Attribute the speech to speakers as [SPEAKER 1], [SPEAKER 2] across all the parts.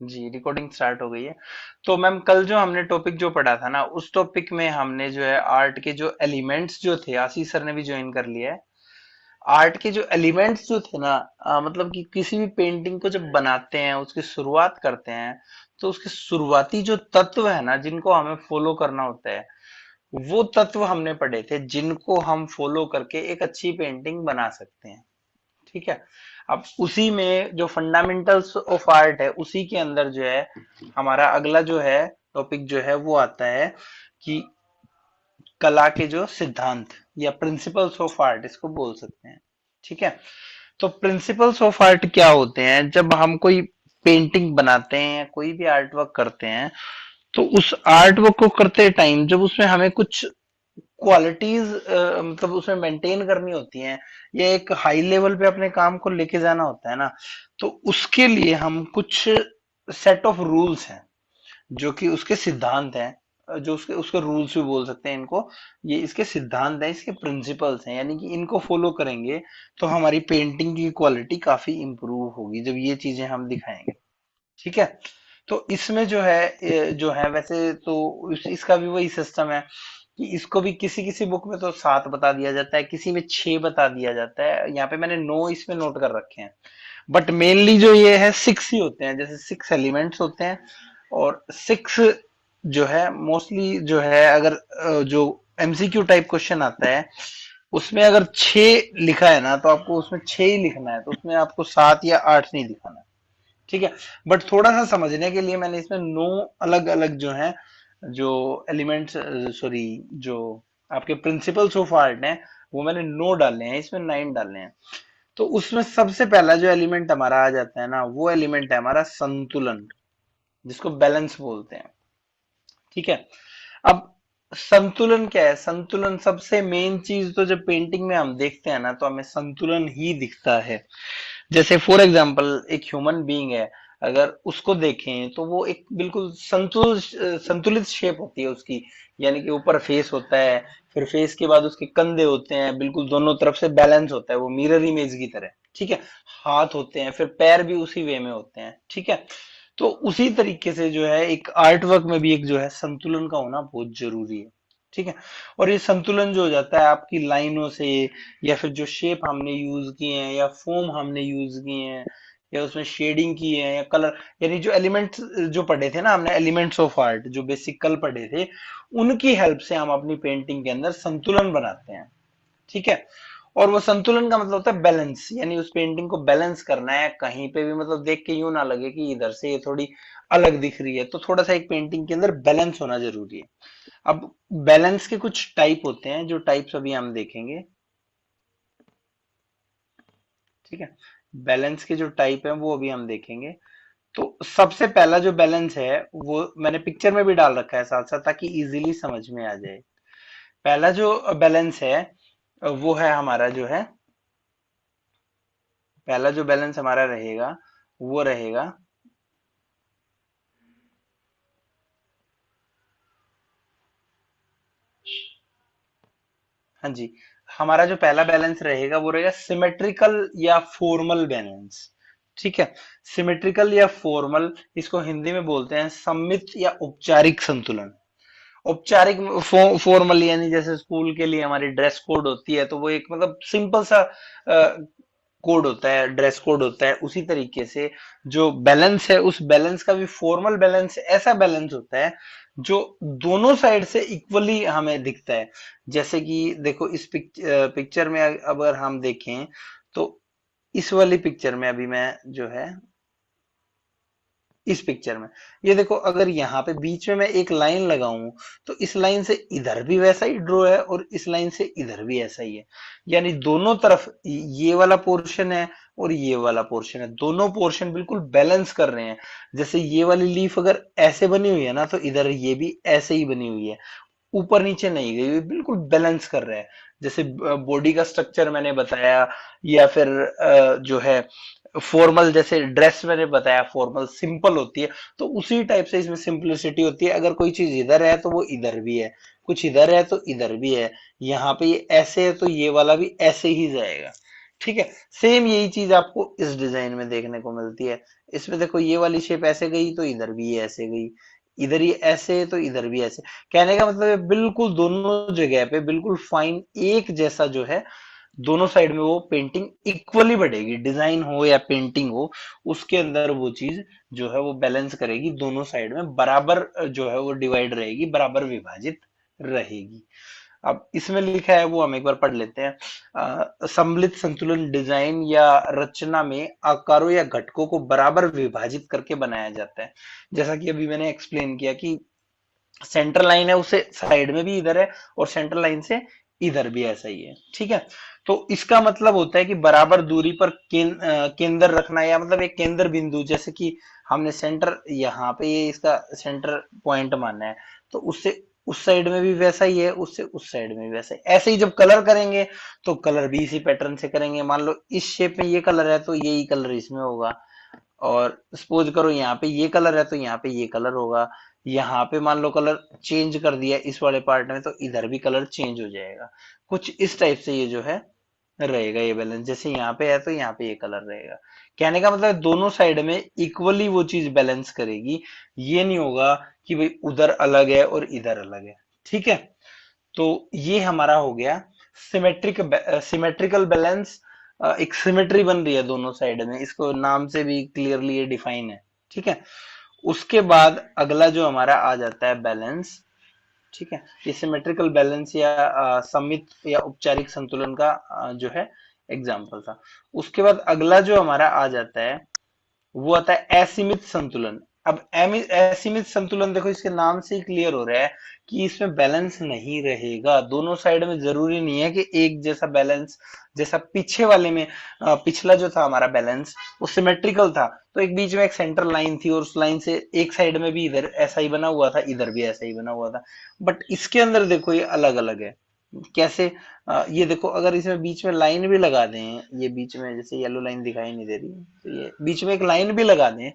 [SPEAKER 1] जी, recording start हो गई है। तो मैम कल जो हमने टॉपिक जो पढ़ा था ना, उस टॉपिक में हमने जो है आर्ट के जो एलिमेंट्स जो थे, आशीष सर ने भी ज्वाइन कर लिया है। आर्ट के जो एलिमेंट्स जो थे ना, मतलब कि किसी भी पेंटिंग को जब बनाते हैं, उसकी शुरुआत करते हैं, तो उसके शुरुआती जो तत्व है ना, जिनको हमें फॉलो करना होता है, वो तत्व हमने पढ़े थे, जिनको हम फॉलो करके एक अच्छी पेंटिंग बना सकते हैं। ठीक है। अब उसी में जो फंडामेंटल्स ऑफ आर्ट है, उसी के अंदर जो है हमारा अगला जो है टॉपिक जो है वो आता है कि कला के जो सिद्धांत या प्रिंसिपल्स ऑफ आर्ट इसको बोल सकते हैं। ठीक है। तो प्रिंसिपल्स ऑफ आर्ट क्या होते हैं? जब हम कोई पेंटिंग बनाते हैं या कोई भी आर्ट वर्क करते हैं, तो उस आर्ट वर्क को करते टाइम जब उसमें हमें कुछ क्वालिटीज मतलब उसमें मेंटेन करनी होती हैं, या एक हाई लेवल पे अपने काम को लेके जाना होता है ना, तो उसके लिए हम कुछ सेट ऑफ रूल्स हैं, जो कि उसके सिद्धांत हैं, जो उसके उसके रूल्स भी बोल सकते हैं इनको। ये इसके सिद्धांत हैं, इसके प्रिंसिपल्स हैं, यानी कि इनको फॉलो करेंगे तो हमारी पेंटिंग की क्वालिटी काफी इंप्रूव होगी जब ये चीजें हम दिखाएंगे। ठीक है। तो इसमें जो है जो है वैसे तो इसका भी वही सिस्टम है कि इसको भी किसी किसी बुक में तो 7 बता दिया जाता है, किसी में 6 बता दिया जाता है। यहाँ पे मैंने 9 इसमें नोट कर रखे हैं, बट मेनली जो ये है 6 ही होते हैं, जैसे 6 एलिमेंट्स होते हैं। और 6 जो है मोस्टली जो है, अगर जो एमसीक्यू टाइप क्वेश्चन आता है, उसमें अगर 6 लिखा है ना, तो आपको उसमें 6 ही लिखना है, तो उसमें आपको 7 या 8 नहीं लिखाना। ठीक है। बट थोड़ा सा समझने के लिए मैंने इसमें 9 अलग अलग जो है, जो एलिमेंट्स, सॉरी, जो आपके प्रिंसिपल्स ऑफ आर्ट हैं, वो मैंने 9 डाले हैं, इसमें 9 डाले हैं। तो उसमें सबसे पहला जो एलिमेंट हमारा आ जाता है ना, वो एलिमेंट है हमारा संतुलन, जिसको बैलेंस बोलते हैं। ठीक है। अब संतुलन क्या है? संतुलन सबसे मेन चीज, तो जब पेंटिंग में हम देखते हैं ना, तो हमें संतुलन ही दिखता है। जैसे फॉर एग्जाम्पल एक ह्यूमन बीइंग है, अगर उसको देखें तो वो एक बिल्कुल संतुलित शेप होती है उसकी। यानी कि ऊपर फेस होता है, फिर फेस के बाद उसके कंधे होते हैं, बिल्कुल दोनों तरफ से बैलेंस होता है, वो मिरर इमेज की तरह। ठीक है। हाथ होते हैं, फिर पैर भी उसी वे में होते हैं। ठीक है। तो उसी तरीके से जो है एक आर्ट वर्क में भी एक जो है संतुलन का होना बहुत जरूरी है। ठीक है। और ये संतुलन जो हो जाता है आपकी लाइनों से, या फिर जो शेप हमने यूज किए हैं, या फॉर्म हमने यूज किए हैं, या उसमें शेडिंग की है, या कलर, यानी जो एलिमेंट्स जो पढ़े थे ना हमने, एलिमेंट्स ऑफ आर्ट जो बेसिक कल पढ़े थे, उनकी हेल्प से हम अपनी पेंटिंग के अंदर संतुलन बनाते हैं। ठीक है। और वो संतुलन का मतलब होता है बैलेंस, यानी उस पेंटिंग को बैलेंस करना है, कहीं पे भी मतलब देख के यूं ना लगे कि इधर से ये थोड़ी अलग दिख रही है, तो थोड़ा सा एक पेंटिंग के अंदर बैलेंस होना जरूरी है। अब बैलेंस के कुछ टाइप होते हैं, जो टाइप्स अभी हम देखेंगे। ठीक है। बैलेंस के जो टाइप है वो अभी हम देखेंगे। तो सबसे पहला जो बैलेंस है, वो मैंने पिक्चर में भी डाल रखा है साथ साथ, ताकि इजीली समझ में आ जाए। पहला जो बैलेंस है, वो है हमारा जो है, पहला जो बैलेंस हमारा रहेगा, वो रहेगा, हाँ जी, हमारा जो पहला बैलेंस रहेगा वो रहेगा सिमेट्रिकल या फॉर्मल बैलेंस। ठीक है। सिमेट्रिकल या फॉर्मल, इसको हिंदी में बोलते हैं सममित या औपचारिक संतुलन। औपचारिक फॉर्मल, यानी जैसे स्कूल के लिए हमारी ड्रेस कोड होती है, तो वो एक मतलब सिंपल सा कोड होता है, ड्रेस कोड होता है। उसी तरीके से जो बैलेंस है, उस बैलेंस का भी फॉर्मल बैलेंस ऐसा बैलेंस होता है जो दोनों साइड से इक्वली हमें दिखता है। जैसे कि देखो इस पिक्चर में अगर हम देखें, तो इस वाली पिक्चर में अभी मैं जो है, इस पिक्चर में ये देखो, अगर यहाँ पे बीच में मैं एक लाइन लगाऊं, तो इस लाइन से इधर भी वैसा ही ड्रॉ है, और इस लाइन से इधर भी ऐसा ही है। यानी दोनों तरफ ये वाला पोर्शन है और ये वाला पोर्शन है, दोनों पोर्शन बिल्कुल बैलेंस कर रहे हैं। जैसे ये वाली लीफ अगर ऐसे बनी हुई है ना, तो इधर ये भी ऐसे ही बनी हुई है, ऊपर नीचे नहीं गई हुई, बिल्कुल बैलेंस कर रहे हैं। जैसे बॉडी का स्ट्रक्चर मैंने बताया, या फिर जो है फॉर्मल, जैसे ड्रेस मैंने बताया फॉर्मल सिंपल होती है, तो उसी टाइप से इसमें सिंपलिसिटी होती है। अगर कोई चीज इधर है तो वो इधर भी है, कुछ इधर है तो इधर भी है, यहाँ पे ये ऐसे है तो ये वाला भी ऐसे ही जाएगा। ठीक है। सेम यही चीज आपको इस डिजाइन में देखने को मिलती है। इसमें देखो ये वाली शेप ऐसे गई तो इधर भी ये ऐसे गई, इधर ये ऐसे तो इधर भी ऐसे। कहने का मतलब है बिल्कुल दोनों जगह पे बिल्कुल फाइन एक जैसा जो है, दोनों साइड में वो पेंटिंग इक्वली बढ़ेगी, डिजाइन हो या पेंटिंग हो, उसके अंदर वो चीज जो है वो बैलेंस करेगी, दोनों साइड में बराबर जो है वो डिवाइड रहेगी, बराबर विभाजित रहेगी। अब इसमें लिखा है वो हम एक बार पढ़ लेते हैं। सम्मिलित संतुलन डिजाइन या रचना में आकारों या घटकों को बराबर विभाजित करके बनाया जाता है। जैसा कि अभी मैंने एक्सप्लेन किया कि सेंटर लाइन है उसे साइड में भी इधर है, और सेंटर लाइन से इधर भी ऐसा ही है, ठीक है। तो इसका मतलब होता है कि बराबर दूरी पर केंद्र रखना, या मतलब एक केंद्र बिंदु, जैसे कि हमने सेंटर यहाँ पे ये इसका सेंटर पॉइंट मानना है, तो उससे उस साइड में भी वैसा ही है, उससे उस साइड में भी वैसा ही। ऐसे ही जब कलर करेंगे तो कलर भी इसी पैटर्न से करेंगे। मान लो इस शेप में ये कलर है तो यही कलर इसमें होगा, और सपोज करो यहाँ पे ये कलर है तो यहाँ पे ये कलर होगा। यहाँ पे मान लो कलर चेंज कर दिया इस वाले पार्ट में तो इधर भी कलर चेंज हो जाएगा। कुछ इस टाइप से ये जो है रहेगा ये बैलेंस, जैसे यहाँ पे है तो यहाँ पे ये कलर रहेगा। कहने का मतलब है दोनों साइड में इक्वली वो चीज बैलेंस करेगी। ये नहीं होगा कि भाई उधर अलग है और इधर अलग है, ठीक है। तो ये हमारा हो गया सिमेट्रिकल बैलेंस। एक सिमेट्री बन रही है दोनों साइड में, इसको नाम से भी क्लियरली ये डिफाइन है, ठीक है। उसके बाद अगला जो हमारा आ जाता है बैलेंस, ठीक है। ये सिमेट्रिकल बैलेंस या सममित या औपचारिक संतुलन का जो है एग्जाम्पल था। उसके बाद अगला जो हमारा आ जाता है वो आता है असीमित संतुलन। अब असीमित संतुलन देखो इसके नाम से ही क्लियर हो रहा है कि इसमें बैलेंस नहीं रहेगा, दोनों साइड में जरूरी नहीं है कि एक जैसा बैलेंस। जैसा पीछे वाले में पिछला जो था हमारा बैलेंस वो सिमेट्रिकल था, तो एक बीच में एक सेंटर लाइन थी और उस लाइन से एक साइड में भी इधर ऐसा ही बना हुआ था, इधर भी ऐसा ही बना हुआ था। बट इसके अंदर देखो ये अलग अलग है। कैसे? ये देखो अगर इसमें बीच में लाइन भी लगा दें, ये बीच में जैसे येलो लाइन दिखाई नहीं दे रही, तो ये बीच में एक लाइन भी लगा दें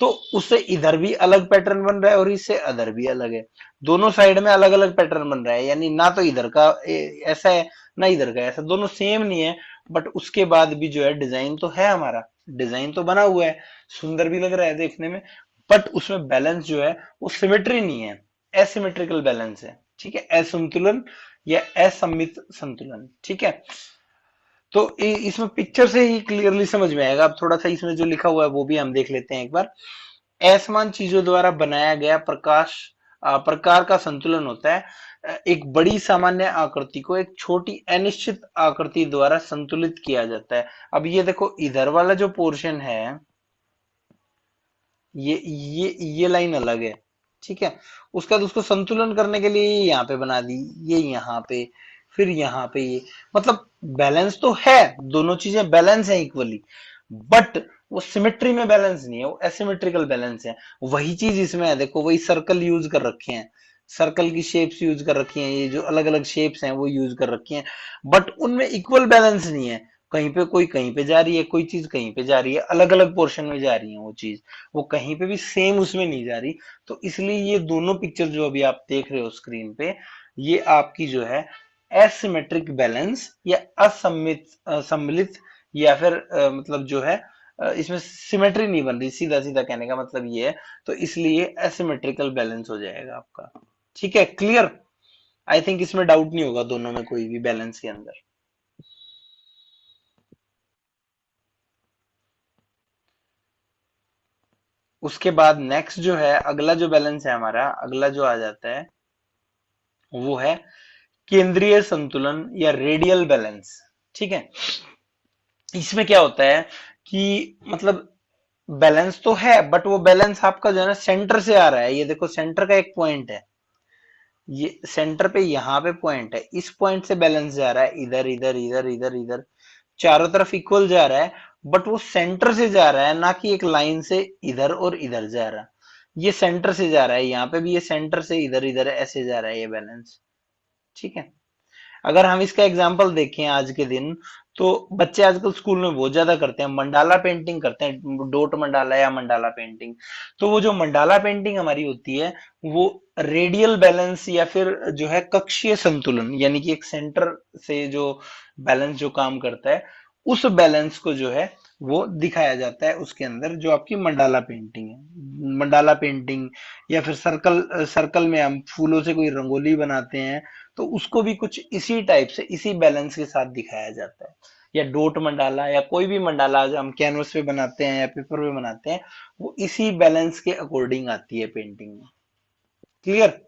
[SPEAKER 1] तो उससे इधर भी अलग पैटर्न बन रहा है और इससे अदर भी अलग है। दोनों साइड में अलग अलग पैटर्न बन रहा है, यानी ना तो इधर का ऐसा है ना इधर का ऐसा, दोनों सेम नहीं है। बट उसके बाद भी जो है डिजाइन तो है हमारा, डिजाइन तो बना हुआ है, सुंदर भी लग रहा है देखने में। बट उसमें बैलेंस जो है वो सिमेट्री नहीं है, एसिमेट्रिकल बैलेंस है, ठीक है। असंतुलन या असममित संतुलन, ठीक है। तो इसमें पिक्चर से ही क्लियरली समझ में आएगा। अब थोड़ा सा इसमें जो लिखा हुआ है वो भी हम देख लेते हैं एक बार। असमान चीजों द्वारा बनाया गया प्रकार का संतुलन होता है। एक बड़ी सामान्य आकृति को एक छोटी अनिश्चित आकृति द्वारा संतुलित किया जाता है। अब ये देखो इधर वाला जो पोर्शन है, ये लाइन अलग है, ठीक है। उसका उसको संतुलन करने के लिए ये यहाँ पे बना दी, ये यहाँ पे, फिर यहाँ पे ये, मतलब बैलेंस तो है, दोनों चीजें बैलेंस है इक्वली, बट वो सिमेट्री में बैलेंस नहीं है, वो एसिमेट्रिकल बैलेंस है। वही चीज इसमें है, देखो वही सर्कल यूज कर रखे हैं, सर्कल की शेप्स यूज कर रखी हैं, ये जो अलग अलग शेप्स हैं वो यूज कर रखी हैं, बट उनमें इक्वल बैलेंस नहीं है। कहीं पे कोई कहीं पे जा रही है, कोई चीज कहीं पे जा रही है, अलग अलग पोर्शन में जा रही है वो चीज, वो कहीं पे भी सेम उसमें नहीं जा रही। तो इसलिए ये दोनों पिक्चर जो अभी आप देख रहे हो स्क्रीन पे, ये आपकी जो है एसिमेट्रिक बैलेंस या सम्मिलित, या फिर मतलब जो है इसमें सिमेट्री नहीं बन रही, सीधा सीधा कहने का मतलब ये है। तो इसलिए एसिमेट्रिकल बैलेंस हो जाएगा आपका, ठीक है। क्लियर? आई थिंक इसमें डाउट नहीं होगा दोनों में कोई भी बैलेंस के अंदर। उसके बाद नेक्स्ट जो है अगला जो बैलेंस है हमारा, अगला जो आ जाता है वो है केंद्रीय संतुलन या रेडियल बैलेंस, ठीक है। इसमें क्या होता है कि मतलब बैलेंस तो है, बट वो बैलेंस आपका जो है ना सेंटर से आ रहा है। ये देखो सेंटर का एक पॉइंट है, ये सेंटर पे यहाँ पे पॉइंट है, इस पॉइंट से बैलेंस जा रहा है, इधर इधर इधर इधर इधर चारों तरफ इक्वल जा रहा है। बट वो सेंटर से जा रहा है, ना कि एक लाइन से इधर और इधर जा रहा है। ये सेंटर से जा रहा है, यहाँ पे भी ये सेंटर से इधर इधर ऐसे जा रहा है ये बैलेंस, ठीक है। अगर हम इसका एग्जाम्पल देखें आज के दिन, तो बच्चे आजकल स्कूल में बहुत ज्यादा करते हैं, मंडाला पेंटिंग करते हैं, डोट मंडाला या मंडाला पेंटिंग। तो वो जो मंडाला पेंटिंग हमारी होती है वो रेडियल बैलेंस या फिर जो है कक्षीय संतुलन, यानी कि एक सेंटर से जो बैलेंस जो काम करता है उस बैलेंस को जो है वो दिखाया जाता है उसके अंदर, जो आपकी मंडाला पेंटिंग है। मंडाला पेंटिंग या फिर सर्कल, सर्कल में हम फूलों से कोई रंगोली बनाते हैं, तो उसको भी कुछ इसी टाइप से, इसी बैलेंस के साथ दिखाया जाता है। या डोट मंडाला या कोई भी मंडाला जो हम कैनवस पे बनाते हैं या पेपर पे बनाते हैं, वो इसी बैलेंस के अकॉर्डिंग आती है पेंटिंग में। क्लियर?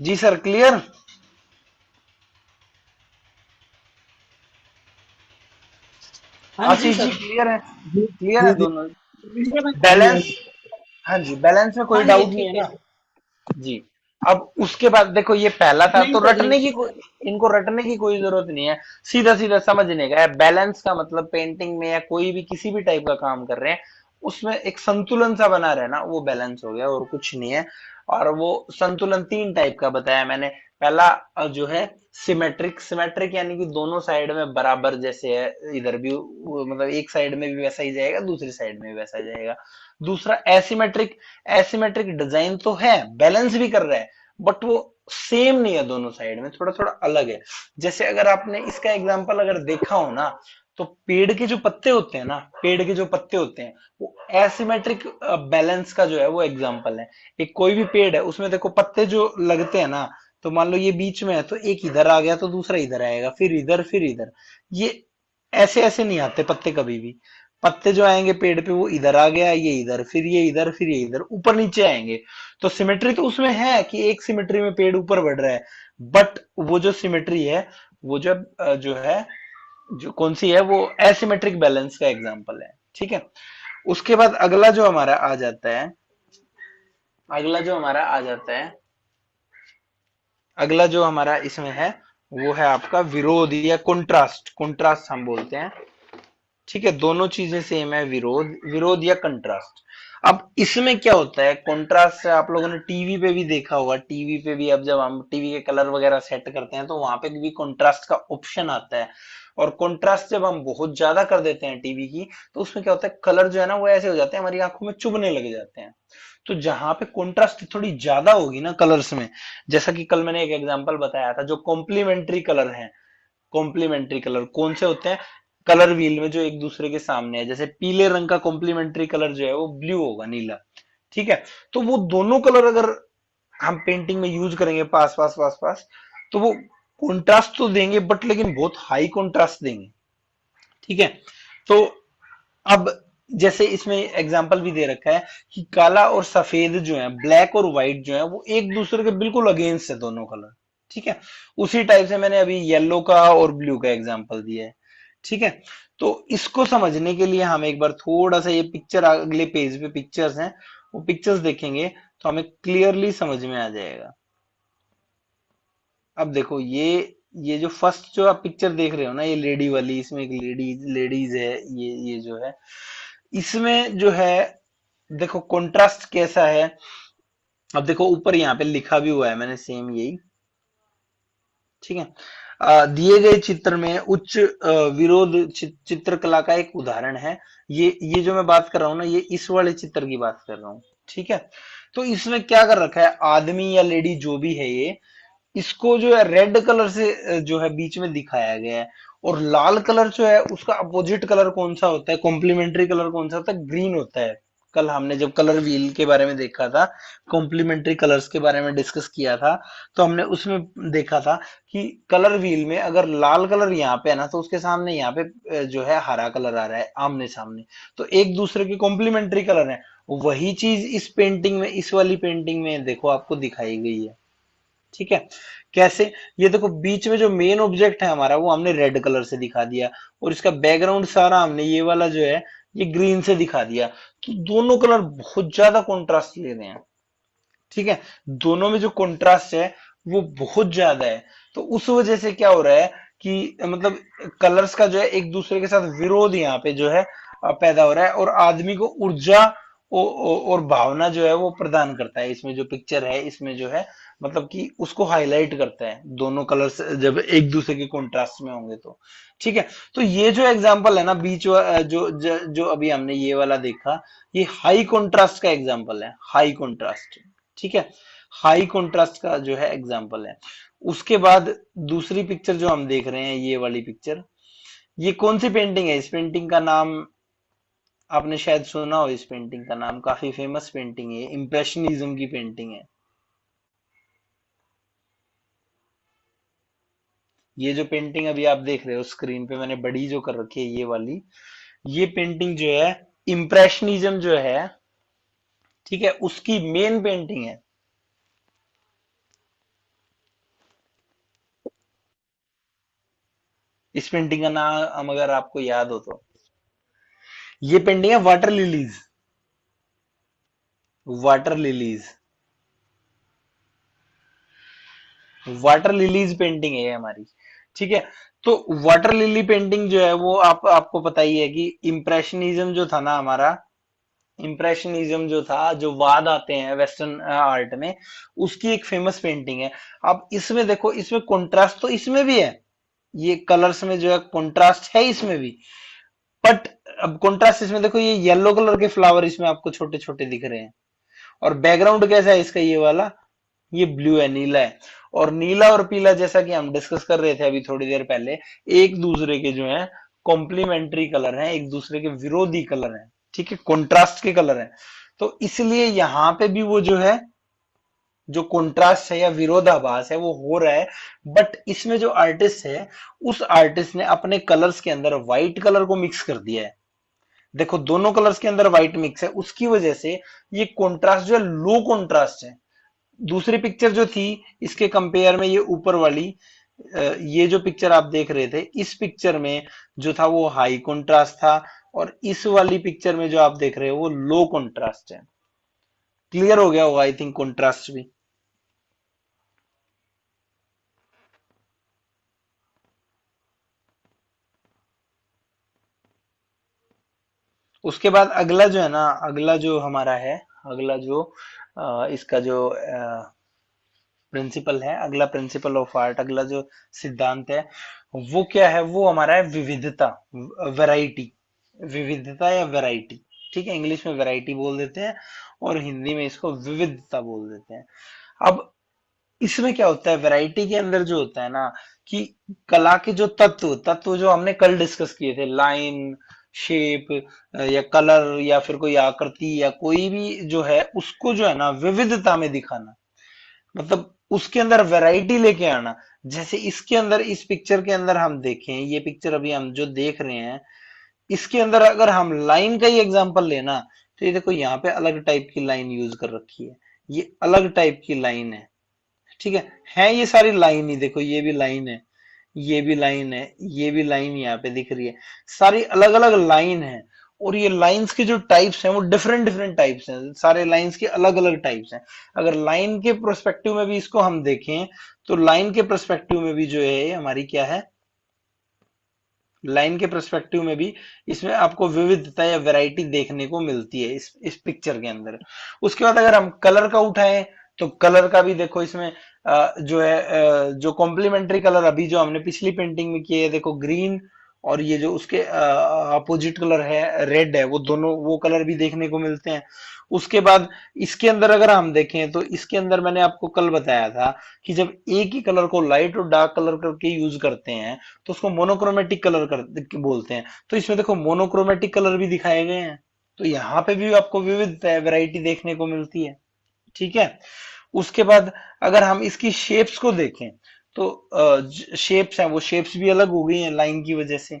[SPEAKER 1] जी सर, क्लियर।
[SPEAKER 2] हाँ जी
[SPEAKER 1] आशीष जी,
[SPEAKER 2] सर।
[SPEAKER 1] क्लियर है?
[SPEAKER 2] जी
[SPEAKER 1] क्लियर
[SPEAKER 2] जी
[SPEAKER 1] है
[SPEAKER 2] जी।
[SPEAKER 1] दोनों?
[SPEAKER 2] हाँ जी हाँ
[SPEAKER 1] बैलेंस।
[SPEAKER 2] जी।
[SPEAKER 1] हाँ जी, बैलेंस में कोई
[SPEAKER 2] हाँ जी
[SPEAKER 1] डाउट नहीं है
[SPEAKER 2] ठीक है
[SPEAKER 1] ना?
[SPEAKER 2] सर।
[SPEAKER 1] जी। अब उसके बाद देखो, ये पहला था
[SPEAKER 2] नहीं
[SPEAKER 1] तो
[SPEAKER 2] सर नहीं।
[SPEAKER 1] रटने की कोई, इनको रटने की कोई जरूरत नहीं है। सीधा सीधा समझने का है। बैलेंस का मतलब पेंटिंग में या कोई भी किसी भी टाइप का काम कर रहे हैं, उसमें एक संतुलन सा बना रहना, वो बैलेंस हो गया, और कुछ नहीं है। और वो संतुलन तीन टाइप का बताया मैंने। पहला जो है सिमेट्रिक। सिमेट्रिक यानी कि दोनों साइड में बराबर जैसे है, इधर भी मतलब एक साइड में भी वैसा ही जाएगा, दूसरी साइड में भी वैसा ही जाएगा। दूसरा एसिमेट्रिक। एसिमेट्रिक डिजाइन तो है, बैलेंस भी कर रहा है, बट वो सेम नहीं है, दोनों साइड में थोड़ा थोड़ा अलग है। जैसे अगर आपने इसका एग्जांपल अगर देखा हो ना, तो पेड़ के जो पत्ते होते हैं ना, पेड़ के जो पत्ते होते हैं, वो एसिमेट्रिक बैलेंस का जो है वो एग्जांपल है। एक कोई भी पेड़ है, उसमें देखो पत्ते जो लगते हैं ना, तो मान लो ये बीच में है, तो एक इधर आ गया तो दूसरा इधर आएगा, फिर इधर, फिर इधर। ये ऐसे ऐसे नहीं आते पत्ते कभी भी। पत्ते जो आएंगे पेड़ पे, वो इधर आ गया, ये इधर, फिर ये इधर, फिर ये इधर, ऊपर नीचे आएंगे। तो सिमेट्री तो उसमें है कि एक सिमेट्री में पेड़ ऊपर बढ़ रहा है, बट वो जो सिमेट्री है, वो जब जो है, जो कौन सी है, वो एसिमेट्रिक बैलेंस का एग्जांपल है। ठीक है। उसके बाद अगला जो हमारा आ जाता है, अगला जो हमारा आ जाता है, अगला जो हमारा इसमें है, वो है आपका विरोध या कंट्रास्ट। कंट्रास्ट हम बोलते हैं। ठीक है, दोनों चीजें सेम है, विरोध, विरोध या कंट्रास्ट। अब इसमें क्या होता है, कंट्रास्ट से आप लोगों ने टीवी पे भी देखा होगा। टीवी पे भी अब जब हम टीवी के कलर वगैरह सेट करते हैं, तो वहां पे भी कंट्रास्ट का ऑप्शन आता है। और कंट्रास्ट जब हम बहुत ज्यादा कर देते हैं टीवी की, तो उसमें क्या होता है, कलर जो है ना वो ऐसे हो जाते हैं, हमारी आंखों में चुभने लग जाते हैं। तो जहां पे कंट्रास्ट थोड़ी ज्यादा होगी ना कलर्स में, जैसा कि कल मैंने एक एग्जांपल बताया था, जो कॉम्प्लीमेंट्री कलर है। कॉम्प्लीमेंट्री कलर कौन से होते हैं? कलर व्हील में जो एक दूसरे के सामने है, जैसे पीले रंग का कॉम्प्लीमेंट्री कलर जो है वो ब्लू होगा, नीला। ठीक है। तो वो दोनों कलर अगर हम पेंटिंग में यूज करेंगे पास पास पास पास, तो वो कॉन्ट्रास्ट तो देंगे, बट लेकिन बहुत हाई कॉन्ट्रास्ट देंगे। ठीक है। तो अब जैसे इसमें एग्जांपल भी दे रखा है कि काला और सफेद जो है, ब्लैक और व्हाइट जो है, वो एक दूसरे के बिल्कुल अगेंस्ट है दोनों कलर। ठीक है। उसी टाइप से मैंने अभी येलो का और ब्लू का एग्जांपल दिया है। ठीक है। तो इसको समझने के लिए हम एक बार थोड़ा सा ये पिक्चर, अगले पेज पे पिक्चर्स हैं, वो पिक्चर्स देखेंगे, तो हमें क्लियरली समझ में आ जाएगा। अब देखो, ये जो फर्स्ट जो आप पिक्चर देख रहे हो ना, ये लेडी वाली, इसमें एक लेडीज है, ये जो है, इसमें जो है, देखो कंट्रास्ट कैसा है। अब देखो ऊपर यहाँ पे लिखा भी हुआ है मैंने सेम यही। ठीक है। दिए गए चित्र में उच्च विरोध चित्रकला का एक उदाहरण है। ये जो मैं बात कर रहा हूँ ना, ये इस वाले चित्र की बात कर रहा हूँ। ठीक है। तो इसमें क्या कर रखा है, आदमी या लेडी जो भी है ये, इसको जो है रेड कलर से जो है बीच में दिखाया गया है। और लाल कलर जो है उसका अपोजिट कलर कौन सा होता है, कॉम्प्लीमेंट्री कलर कौन सा होता है, ग्रीन होता है। कल हमने जब कलर व्हील के बारे में देखा था, कॉम्प्लीमेंट्री कलर्स के बारे में डिस्कस किया था, तो हमने उसमें देखा था कि कलर व्हील में अगर लाल कलर यहाँ पे है ना, तो उसके सामने यहाँ पे जो है हरा कलर आ रहा है आमने सामने। तो एक दूसरे के कॉम्प्लीमेंट्री कलर है। वही चीज इस पेंटिंग में, इस वाली पेंटिंग में देखो आपको दिखाई गई है। ठीक है। कैसे? ये देखो बीच में जो मेन ऑब्जेक्ट है हमारा, वो हमने रेड कलर से दिखा दिया, और इसका बैकग्राउंड सारा हमने ये वाला जो है, ये ग्रीन से दिखा दिया। तो दोनों कलर बहुत ज्यादा कॉन्ट्रास्ट ले रहे हैं। ठीक है। दोनों में जो कॉन्ट्रास्ट है वो बहुत ज्यादा है। तो उस वजह से क्या हो रहा है कि मतलब कलर्स का जो है एक दूसरे के साथ विरोध यहाँ पे जो है पैदा हो रहा है, और आदमी को ऊर्जा और भावना जो है वो प्रदान करता है। इसमें जो पिक्चर है, इसमें जो है मतलब कि उसको हाईलाइट करता है, दोनों कलर्स जब एक दूसरे के कॉन्ट्रास्ट में होंगे तो। ठीक है। तो ये जो एग्जांपल है ना, जो अभी हमने ये वाला देखा, ये हाई कॉन्ट्रास्ट का एग्जांपल है, हाई कॉन्ट्रास्ट। ठीक है। हाई कंट्रास्ट का जो है एग्जाम्पल है। उसके बाद दूसरी पिक्चर जो हम देख रहे हैं, ये वाली पिक्चर, ये कौन सी पेंटिंग है? इस पेंटिंग का नाम आपने शायद सुना हो, इस पेंटिंग का नाम काफी फेमस पेंटिंग है, इम्प्रेशनिज्म की पेंटिंग है। ये जो पेंटिंग अभी आप देख रहे हो स्क्रीन पे, मैंने बड़ी जो कर रखी है ये वाली, ये पेंटिंग जो है इम्प्रेशनिज्म जो है, ठीक है, उसकी मेन पेंटिंग है। इस पेंटिंग का नाम अगर आपको याद हो तो, ये पेंटिंग है water lilies. Water lilies, water lilies painting है ये हमारी, ठीक है। तो वाटर लिली पेंटिंग जो है वो आपको पता ही है कि इम्प्रेशनिज्म जो था ना हमारा, इम्प्रेशनिज्म जो था, जो वाद आते हैं वेस्टर्न आर्ट में, उसकी एक फेमस पेंटिंग है। अब इसमें देखो, इसमें कंट्रास्ट तो इसमें भी है, ये कलर्स में जो है कंट्रास्ट है इसमें भी, बट अब कंट्रास्ट इसमें देखो, ये येलो कलर के फ्लावर इसमें आपको छोटे छोटे दिख रहे हैं, और बैकग्राउंड कैसा है इसका, ये वाला, ये ब्लू है, नीला है। और नीला और पीला, जैसा कि हम डिस्कस कर रहे थे अभी थोड़ी देर पहले, एक दूसरे के जो है कॉम्प्लीमेंट्री कलर हैं, एक दूसरे के विरोधी कलर हैं, ठीक है, कॉन्ट्रास्ट के कलर हैं। तो इसलिए यहां पे भी वो जो है, जो कॉन्ट्रास्ट है या विरोधाभास है वो हो रहा है। बट इसमें जो आर्टिस्ट है, उस आर्टिस्ट ने अपने कलर्स के अंदर व्हाइट कलर को मिक्स कर दिया है। देखो दोनों कलर्स के अंदर व्हाइट मिक्स है, उसकी वजह से ये कॉन्ट्रास्ट जो है लो कॉन्ट्रास्ट है। दूसरी पिक्चर जो थी इसके कंपेयर में, ये ऊपर वाली, ये जो पिक्चर आप देख रहे थे, इस पिक्चर में जो था वो हाई कंट्रास्ट था, और इस वाली पिक्चर में जो आप देख रहे हो वो लो कंट्रास्ट है। क्लियर हो गया होगा आई थिंक कंट्रास्ट भी। उसके बाद अगला जो है ना, अगला जो हमारा है, अगला जो इसका जो प्रिंसिपल है, अगला प्रिंसिपल ऑफ आर्ट, अगला जो सिद्धांत है, वो क्या है? वो हमारा है विविधता, वैरायटी, विविधता या वैरायटी, ठीक है। इंग्लिश में वैरायटी बोल देते हैं और हिंदी में इसको विविधता बोल देते हैं। अब इसमें क्या होता है, वैरायटी के अंदर जो होता है ना, कि कला के जो तत्व तत्व जो हमने कल डिस्कस किए थे, लाइन, शेप, या कलर, या फिर कोई आकृति, या कोई भी जो है, उसको जो है ना विविधता में दिखाना, मतलब उसके अंदर वैरायटी लेके आना। जैसे इसके अंदर, इस पिक्चर के अंदर हम देखें, ये पिक्चर अभी हम जो देख रहे हैं, इसके अंदर अगर हम लाइन का ही एग्जांपल लेना, तो ये देखो यहाँ पे अलग टाइप की लाइन यूज कर रखी है, ये अलग टाइप की लाइन है, ठीक है ये सारी लाइन ही, देखो ये भी लाइन है, ये भी लाइन है, ये भी लाइन यहाँ पे दिख रही है, सारी अलग अलग लाइन है। और ये लाइंस के जो टाइप्स हैं वो डिफरेंट डिफरेंट टाइप्स हैं, सारे लाइंस के अलग अलग टाइप्स हैं। अगर लाइन के प्रोस्पेक्टिव में भी इसको हम देखें, तो लाइन के प्रोस्पेक्टिव में भी जो है हमारी क्या है, लाइन के पर्सपेक्टिव में भी इसमें आपको विविधता या वैरायटी देखने को मिलती है इस पिक्चर के अंदर। उसके बाद अगर हम कलर का उठाएं, तो कलर का भी देखो इसमें जो है, जो कॉम्प्लीमेंट्री कलर अभी जो हमने पिछली पेंटिंग में किए है, देखो ग्रीन, और ये जो उसके अपोजिट कलर है रेड है, वो दोनों वो कलर भी देखने को मिलते हैं। उसके बाद इसके अंदर अगर हम देखें, तो इसके अंदर मैंने आपको कल बताया था कि जब एक ही कलर को लाइट और डार्क कलर करके यूज करते हैं, तो उसको मोनोक्रोमेटिक कलर कर बोलते हैं। तो इसमें देखो मोनोक्रोमेटिक कलर भी दिखाए गए हैं, तो यहाँ पे भी आपको विविधता, वैरायटी देखने को मिलती है, ठीक है। उसके बाद अगर हम इसकी शेप्स को देखें, तो शेप्स हैं, वो शेप्स भी अलग हो गई हैं लाइन की वजह से।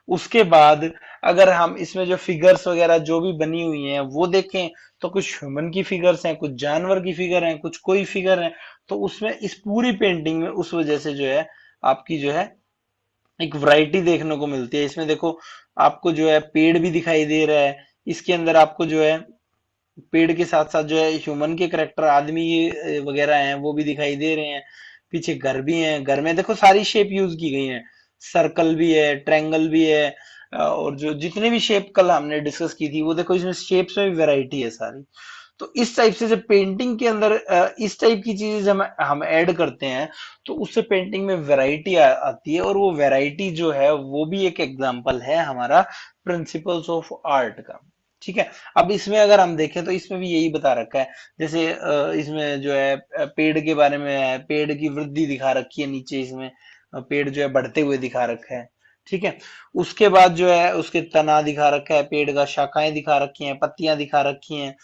[SPEAKER 1] उसके बाद अगर हम इसमें जो फिगर्स वगैरह जो भी बनी हुई हैं वो देखें, तो कुछ ह्यूमन की फिगर्स हैं, कुछ जानवर की फिगर हैं, कुछ कोई फिगर है। तो उसमें इस पूरी पेंटिंग में उस वजह से जो है आपकी जो है एक वैरायटी देखने को मिलती है। इसमें देखो आपको जो है पेड़ भी दिखाई दे रहा है, इसके अंदर आपको जो है पेड़ के साथ साथ जो है ह्यूमन के करेक्टर, आदमी वगैरह हैं वो भी दिखाई दे रहे हैं। पीछे घर भी हैं, घर में देखो सारी शेप यूज की गई हैं, सर्कल भी है, ट्रायंगल भी है, और जो जितने भी शेप कल हमने डिस्कस की थी, वो देखो इसमें शेप्स में भी वैरायटी है सारी। तो इस टाइप से जब पेंटिंग के अंदर इस टाइप की चीजें जब हम ऐड करते हैं, तो उससे पेंटिंग में वैरायटी आती है, और वो वैरायटी जो है वो भी एक एग्जांपल है हमारा प्रिंसिपल्स ऑफ आर्ट का। ठीक है। अब इसमें अगर हम देखें तो इसमें भी यही बता रखा है, जैसे इसमें जो है पेड़ के बारे में है, पेड़ की वृद्धि दिखा रखी है नीचे इसमें, पेड़ जो है बढ़ते हुए दिखा रखा है। ठीक है। उसके बाद जो है उसके तना दिखा रखा है, पेड़ का शाखाएं दिखा रखी हैं, पत्तियां दिखा रखी हैं।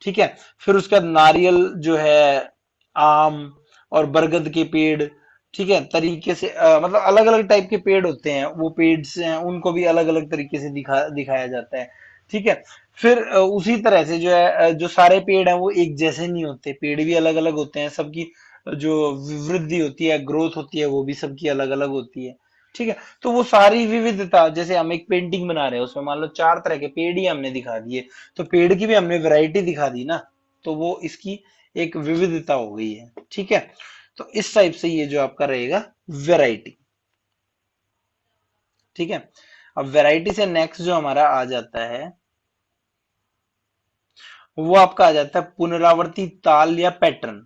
[SPEAKER 1] ठीक है। फिर उसके बाद नारियल जो है, आम और बरगद के पेड़, ठीक है, तरीके से मतलब अलग अलग टाइप के पेड़ होते हैं, वो पेड़ हैं उनको भी अलग अलग तरीके से दिखाया जाता है। ठीक है। फिर उसी तरह से जो है जो सारे पेड़ हैं वो एक जैसे नहीं होते, पेड़ भी अलग अलग होते हैं सबकी, जो वृद्धि होती है, ग्रोथ होती है, वो भी सबकी अलग अलग होती है। ठीक है। तो वो सारी विविधता, जैसे हम एक पेंटिंग बना रहे हैं उसमें मान लो 4 तरह के पेड़ ही हमने दिखा दिए, तो पेड़ की भी हमने वैरायटी दिखा दी ना, तो वो इसकी एक विविधता हो गई है। ठीक है। तो इस टाइप से ये जो आपका रहेगा वैरायटी। ठीक है। अब वैरायटी से नेक्स्ट जो हमारा आ जाता है, वो आपका आ जाता है पुनरावर्ती ताल या पैटर्न।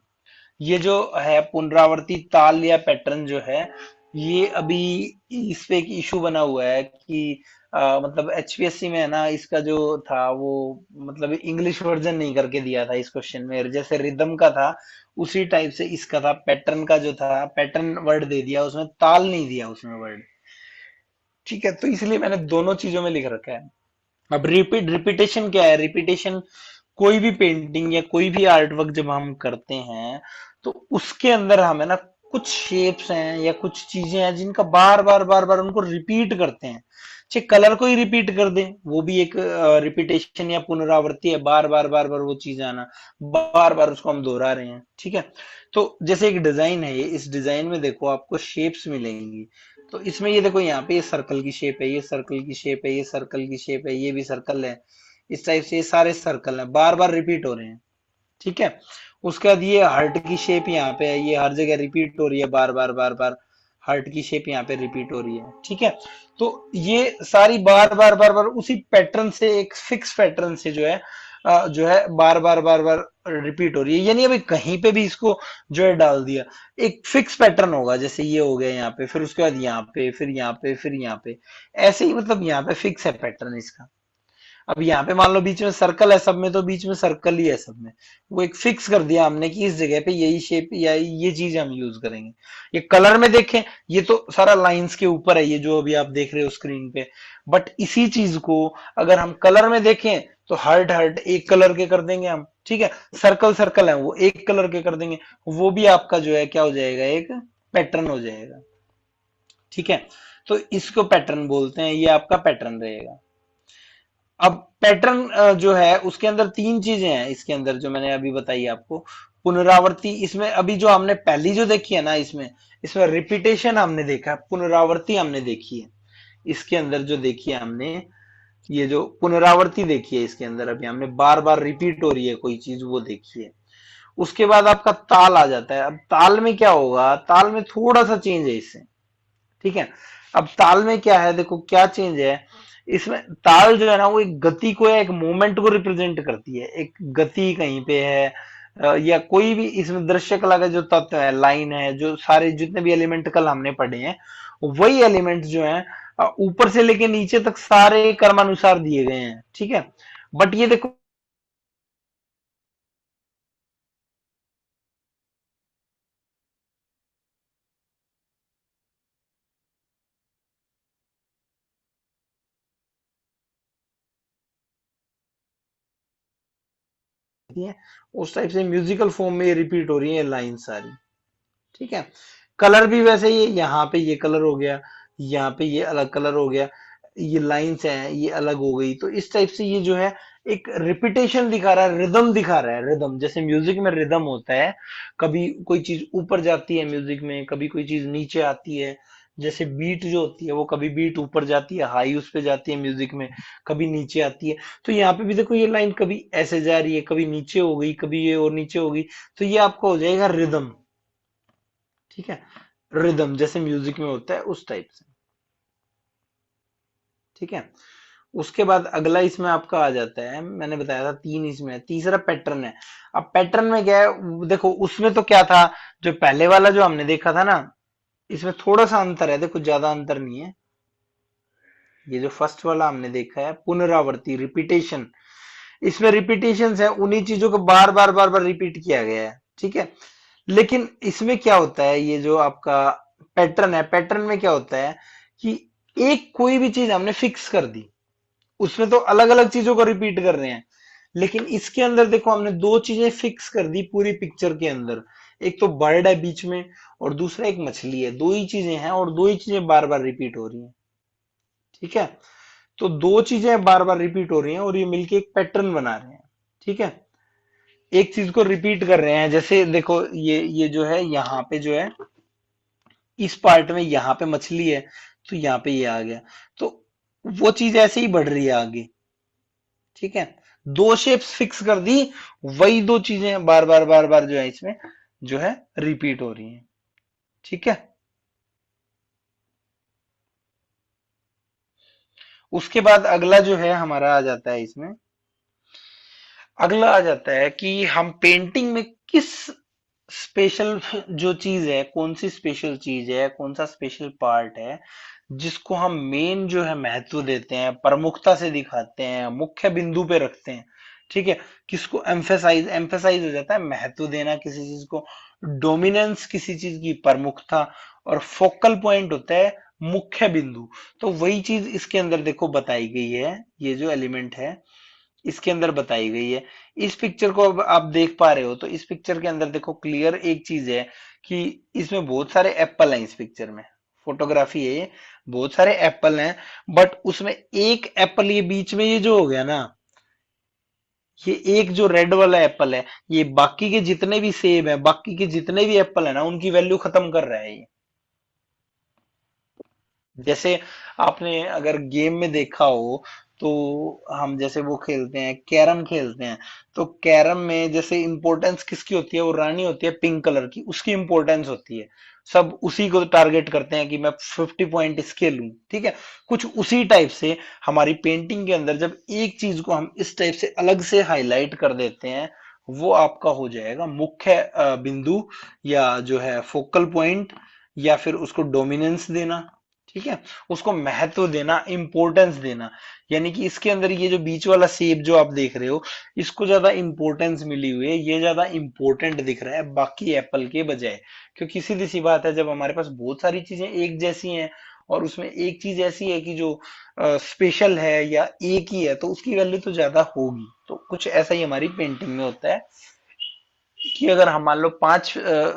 [SPEAKER 1] ये जो है पुनरावर्ती ताल या पैटर्न जो है, ये अभी इस पे एक इशू बना हुआ है कि मतलब एचपीएससी में है ना, इसका जो था वो मतलब इंग्लिश वर्जन नहीं करके दिया था इस क्वेश्चन में, जैसे रिदम का था उसी टाइप से इसका था, पैटर्न का जो था पैटर्न वर्ड दे दिया उसमें, ताल नहीं दिया उसमें वर्ड। ठीक है। तो इसलिए मैंने दोनों चीजों में लिख रखा है। अब रिपीटेशन क्या है? रिपीटेशन कोई भी पेंटिंग या कोई भी आर्ट वर्क जब हम करते हैं तो उसके अंदर हमें ना कुछ शेप्स हैं या कुछ चीजें हैं जिनका बार बार बार बार उनको रिपीट करते हैं। चाहे कलर को ही रिपीट कर दें, वो भी एक रिपीटेशन या पुनरावृत्ति है, बार बार बार बार वो चीज आना, बार बार उसको हम दोहरा रहे हैं। ठीक है। तो जैसे एक डिजाइन है, ये इस डिजाइन में देखो आपको शेप्स मिलेंगी, तो इसमें ये देखो यहाँ पे ये सर्कल की शेप है, ये सर्कल की शेप है, ये सर्कल की शेप है, ये भी सर्कल है, इस टाइप से ये सारे सर्कल हैं, बार बार रिपीट हो रहे हैं। ठीक है। उसके बाद ये हार्ट की शेप यहाँ पे है, ये हर जगह रिपीट हो रही है, बार बार बार बार हार्ट की शेप यहाँ पे रिपीट हो रही है। ठीक है। तो ये सारी बार बार बार बार उसी पैटर्न से, एक फिक्स पैटर्न से जो है बार बार बार बार रिपीट हो रही है, यानी अभी कहीं पे भी इसको जो है डाल दिया, एक फिक्स पैटर्न होगा, जैसे ये हो गया यहाँ पे, फिर उसके बाद यहाँ पे, फिर यहाँ पे, फिर यहाँ पे, ऐसे ही मतलब यहाँ पे फिक्स है पैटर्न इसका। अब यहाँ पे मान लो बीच में सर्कल है सब में, तो बीच में सर्कल ही है सब में, वो एक फिक्स कर दिया हमने कि इस जगह पे यही शेप या ये चीज हम यूज करेंगे। ये कलर में देखें, ये तो सारा लाइंस के ऊपर है, ये जो अभी आप देख रहे हो स्क्रीन पे, बट इसी चीज को अगर हम कलर में देखें तो हर्ट हर्ट एक कलर के कर देंगे हम। ठीक है। सर्कल सर्कल है वो एक कलर के कर देंगे, वो भी आपका जो है क्या हो जाएगा, एक पैटर्न हो जाएगा। ठीक है। तो इसको पैटर्न बोलते हैं, ये आपका पैटर्न रहेगा। अब पैटर्न जो है उसके अंदर 3 चीजें हैं, इसके अंदर जो मैंने अभी बताई आपको, पुनरावृत्ति, इसमें अभी जो हमने पहली जो देखी है ना, इसमें इसमें रिपीटेशन हमने देखा है, पुनरावृत्ति हमने देखी है। इसके अंदर जो देखी है हमने, ये जो पुनरावृत्ति देखी है इसके अंदर, अभी हमने बार बार रिपीट हो रही है कोई चीज, वो देखी है। उसके बाद आपका ताल आ जाता है। अब ताल में क्या होगा, ताल में थोड़ा सा चेंज है इससे। ठीक है। अब ताल में क्या है, देखो क्या चेंज है इसमें, ताल जो है ना वो एक गति को या एक मोमेंट को रिप्रेजेंट करती है, एक गति कहीं पे है, या कोई भी इसमें दृश्य कला का जो तत्व है, लाइन है, जो सारे जितने भी एलिमेंट कल हमने पढ़े हैं, वही एलिमेंट जो है ऊपर से लेके नीचे तक सारे क्रमानुसार दिए गए हैं। ठीक है। बट ये देखो उस टाइप से म्यूजिकल फॉर्म में रिपीट हो रही है लाइन सारी। ठीक है। कलर भी वैसे ही, यहाँ पे ये कलर हो गया, यहाँ पे ये अलग कलर हो गया, ये लाइंस हैं ये अलग हो गई, तो इस टाइप से ये जो है एक रिपीटेशन दिखा रहा है, रिदम दिखा रहा है। रिदम जैसे म्यूजिक में रिदम होता है, कभी कोई चीज ऊपर जाती है म्यूजिक में, कभी कोई चीज नीचे आती है। जैसे बीट जो होती है वो कभी बीट ऊपर जाती है, हाई उस पे जाती है म्यूजिक में, कभी नीचे आती है। तो यहाँ पे भी देखो ये लाइन कभी ऐसे जा रही है, कभी नीचे हो गई, कभी ये और नीचे हो गई, तो ये आपका हो जाएगा रिदम। ठीक है। रिदम जैसे म्यूजिक में होता है उस टाइप से। ठीक है। उसके बाद अगला इसमें आपका आ जाता है, मैंने बताया था 3 इसमें, तीसरा पैटर्न है। अब पैटर्न में क्या है, देखो उसमें तो क्या था, जो पहले वाला जो हमने देखा था ना, इसमें थोड़ा सा अंतर है, देखो ज्यादा अंतर नहीं है। ये जो फर्स्ट वाला हमने देखा है पुनरावृत्ति, रिपीटेशन, इसमें रिपीटेशंस है, उन्हीं चीजों को बार बार बार बार रिपीट किया गया है, ठीक है। लेकिन इसमें क्या होता है, ये जो आपका पैटर्न है, पैटर्न में क्या होता है कि एक कोई भी चीज हमने फिक्स कर दी, उसमें तो अलग अलग चीजों को रिपीट कर रहे हैं। लेकिन इसके अंदर देखो, हमने दो चीजें फिक्स कर दी पूरी पिक्चर के अंदर। एक तो बर्ड है बीच में, और दूसरा एक मछली है। दो ही चीजें हैं और दो ही चीजें बार बार रिपीट हो रही हैं, ठीक है। तो दो चीजें बार बार रिपीट हो रही हैं और ये मिलके एक पैटर्न बना रहे हैं, ठीक है। एक चीज को रिपीट कर रहे हैं, जैसे देखो ये जो है यहाँ पे जो है, इस पार्ट में यहाँ पे मछली है, तो यहाँ पे ये आ गया। तो वो चीज ऐसे ही बढ़ रही है आगे, ठीक है। दो शेप्स फिक्स कर दी, वही दो चीजें बार बार बार बार जो है इसमें जो है रिपीट हो रही हैं, ठीक है। उसके बाद अगला जो है हमारा आ जाता है इसमें, अगला आ जाता है कि हम पेंटिंग में किस स्पेशल जो चीज है, कौन सी स्पेशल चीज है, कौन सा स्पेशल पार्ट है जिसको हम मेन जो है महत्व देते हैं, प्रमुखता से दिखाते हैं, मुख्य बिंदु पे रखते हैं, ठीक है। किसको एम्फेसाइज, एम्फेसाइज हो जाता है महत्व देना किसी चीज को, डोमिनेंस किसी चीज की, प्रमुखता, और फोकल पॉइंट होता है मुख्य बिंदु। तो वही चीज इसके अंदर देखो बताई गई है, ये जो एलिमेंट है इसके अंदर बताई गई है। इस पिक्चर को अब आप देख पा रहे हो, तो इस पिक्चर के अंदर देखो क्लियर एक चीज है कि इसमें बहुत सारे एप्पल हैं। इस पिक्चर में फोटोग्राफी है ये, बहुत सारे एप्पल हैं, बट उसमें एक एप्पल ये बीच में ये जो हो गया ना, ये एक जो रेड वाला एप्पल है, ये बाकी के जितने भी सेब है, बाकी के जितने भी एप्पल है ना, उनकी वैल्यू खत्म कर रहा है ये। जैसे आपने अगर गेम में देखा हो, तो हम जैसे वो खेलते हैं, कैरम खेलते हैं, तो कैरम में जैसे इंपॉर्टेंस किसकी होती है, वो रानी होती है पिंक कलर की, उसकी इंपॉर्टेंस होती है। सब उसी को टारगेट करते हैं कि मैं 50 पॉइंट इसके लूं, ठीक है। कुछ उसी टाइप से हमारी पेंटिंग के अंदर जब एक चीज को हम इस टाइप से अलग से हाईलाइट कर देते हैं, वो आपका हो जाएगा मुख्य बिंदु, या जो है फोकल पॉइंट, या फिर उसको डोमिनेंस देना, ठीक है। उसको महत्व देना, इंपॉर्टेंस देना। यानी कि इसके अंदर ये जो बीच वाला सेब जो आप देख रहे हो, इसको ज्यादा इंपॉर्टेंस मिली हुई है, ये ज्यादा इंपॉर्टेंट दिख रहा है बाकी एप्पल के बजाय। क्योंकि सीधी सी बात है, जब हमारे पास बहुत सारी चीजें एक जैसी हैं और उसमें एक चीज ऐसी है कि जो स्पेशल है या एक ही है, तो उसकी वैल्यू तो ज्यादा होगी। तो कुछ ऐसा ही हमारी पेंटिंग में होता है कि अगर हम मान लो पांच